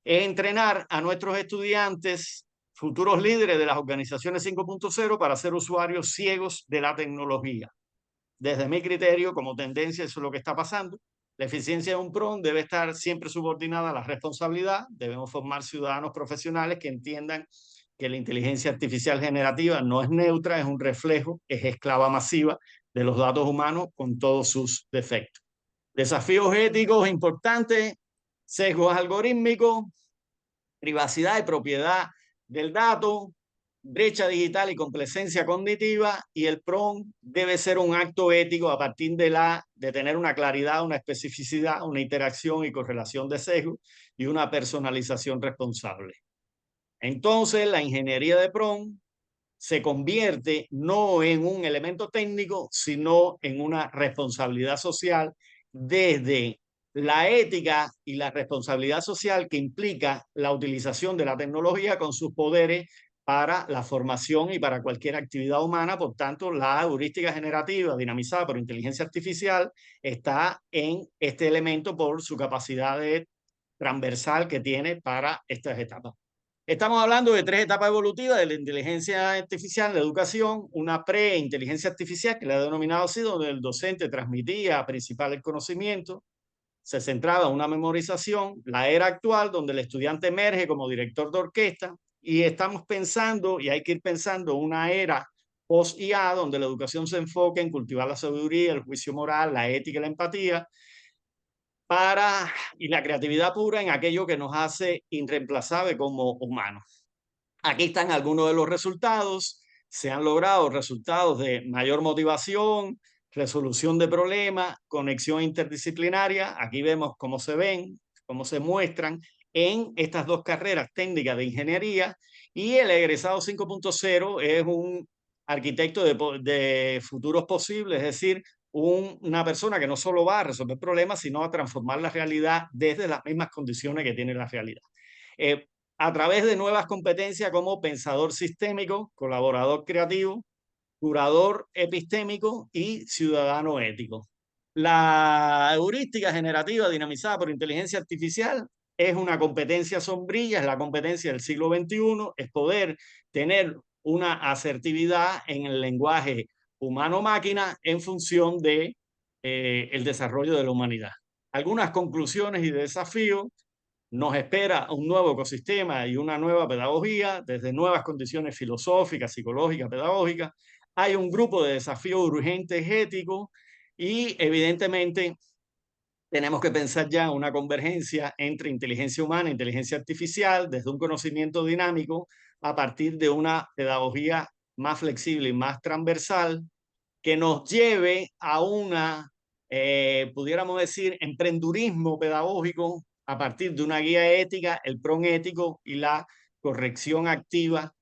entrenar a nuestros estudiantes, futuros líderes de las organizaciones 5.0, para ser usuarios ciegos de la tecnología. Desde mi criterio, como tendencia, eso es lo que está pasando. La eficiencia de un PRON debe estar siempre subordinada a la responsabilidad. Debemos formar ciudadanos profesionales que entiendan que la inteligencia artificial generativa no es neutra, es un reflejo, es esclava masiva de los datos humanos con todos sus defectos. Desafíos éticos importantes: sesgos algorítmicos, privacidad y propiedad del dato, brecha digital y complacencia cognitiva, y el PRON debe ser un acto ético a partir de tener una claridad, una especificidad, una interacción y correlación de sesgos y una personalización responsable. Entonces, la ingeniería de PRON se convierte no en un elemento técnico, sino en una responsabilidad social, desde la ética y la responsabilidad social que implica la utilización de la tecnología con sus poderes para la formación y para cualquier actividad humana. Por tanto, la heurística generativa dinamizada por inteligencia artificial está en este elemento por su capacidad transversal que tiene para estas etapas. Estamos hablando de 3 etapas evolutivas de la inteligencia artificial en la educación: una pre-inteligencia artificial, que la he denominado así, donde el docente transmitía principales conocimientos, se centraba en una memorización; la era actual, donde el estudiante emerge como director de orquesta, y estamos pensando, y hay que ir pensando, una era post-IA, donde la educación se enfoca en cultivar la sabiduría, el juicio moral, la ética y la empatía, y la creatividad pura en aquello que nos hace irreemplazables como humanos. Aquí están algunos de los resultados. Se han logrado resultados de mayor motivación, resolución de problemas, conexión interdisciplinaria. Aquí vemos cómo se ven, cómo se muestran en estas 2 carreras técnicas de ingeniería. Y el egresado 5.0 es un arquitecto de futuros posibles, es decir, una persona que no solo va a resolver problemas, sino a transformar la realidad desde las mismas condiciones que tiene la realidad. A través de nuevas competencias como pensador sistémico, colaborador creativo, curador epistémico y ciudadano ético. La heurística generativa dinamizada por inteligencia artificial es una competencia sombrilla, es la competencia del siglo XXI, es poder tener una asertividad en el lenguaje humano-máquina en función de el desarrollo de la humanidad. Algunas conclusiones y desafíos: Nos espera un nuevo ecosistema y una nueva pedagogía, desde nuevas condiciones filosóficas, psicológicas, pedagógicas. Hay un grupo de desafíos urgentes éticos y evidentemente tenemos que pensar ya en una convergencia entre inteligencia humana e inteligencia artificial desde un conocimiento dinámico a partir de una pedagogía más flexible y más transversal que nos lleve a una, pudiéramos decir, emprendurismo pedagógico a partir de una guía ética, el PRON ético y la corrección activa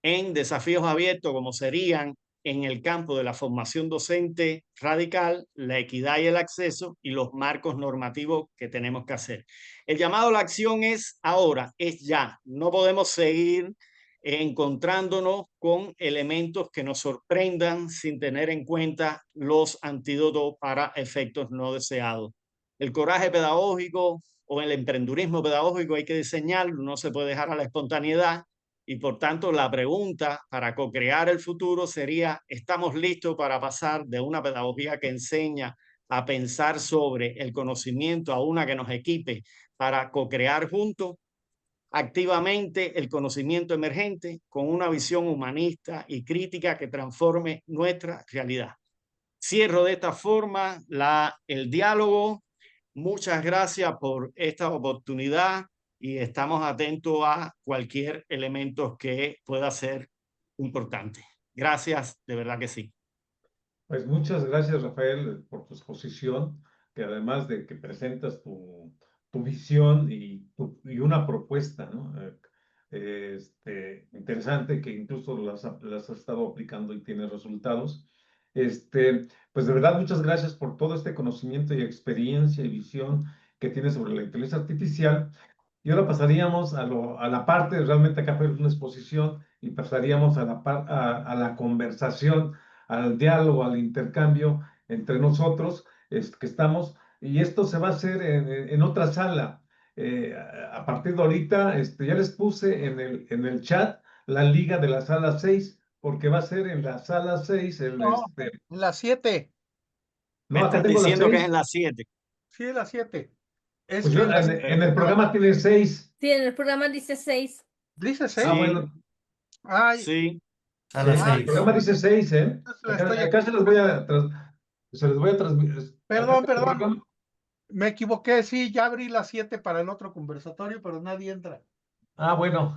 en desafíos abiertos como serían en el campo de la formación docente radical, la equidad y el acceso y los marcos normativos que tenemos que hacer. El llamado a la acción es ahora, es ya. No podemos seguir encontrándonos con elementos que nos sorprendan sin tener en cuenta los antídotos para efectos no deseados. El coraje pedagógico o el emprendurismo pedagógico hay que diseñarlo, no se puede dejar a la espontaneidad. Y por tanto, la pregunta para co-crear el futuro sería, ¿estamos listos para pasar de una pedagogía que enseña a pensar sobre el conocimiento a una que nos equipe para co-crear juntos activamente el conocimiento emergente con una visión humanista y crítica que transforme nuestra realidad? Cierro de esta forma el diálogo. Muchas gracias por esta oportunidad y estamos atentos a cualquier elemento que pueda ser importante. Gracias, de verdad que sí. Pues muchas gracias, Rafael, por tu exposición, que además de que presentas tu visión y una propuesta, ¿no? Interesante, que incluso las has estado aplicando y tienes resultados. Pues de verdad, muchas gracias por todo este conocimiento y experiencia y visión que tienes sobre la inteligencia artificial. Y ahora pasaríamos a la parte, realmente acá fue una exposición, y pasaríamos a la conversación, al diálogo, al intercambio entre nosotros que estamos. Y esto se va a hacer en otra sala. A partir de ahorita, ya les puse en el chat la liga de la sala 6, porque va a ser en la sala 6. Las 7. No, Me acá están tengo la diciendo que es 6. en las 7. Sí, las 7. Es Pues que en el programa tiene 6. Sí, en el programa dice 6. dice 6. Ah, bueno. Ay, Sí. A las El 6. programa dice 6, ¿eh? entonces la estoy Acá se los voy a transmitir. Perdón. Me equivoqué, sí, ya abrí las 7 para el otro conversatorio, pero nadie entra. Ah, bueno.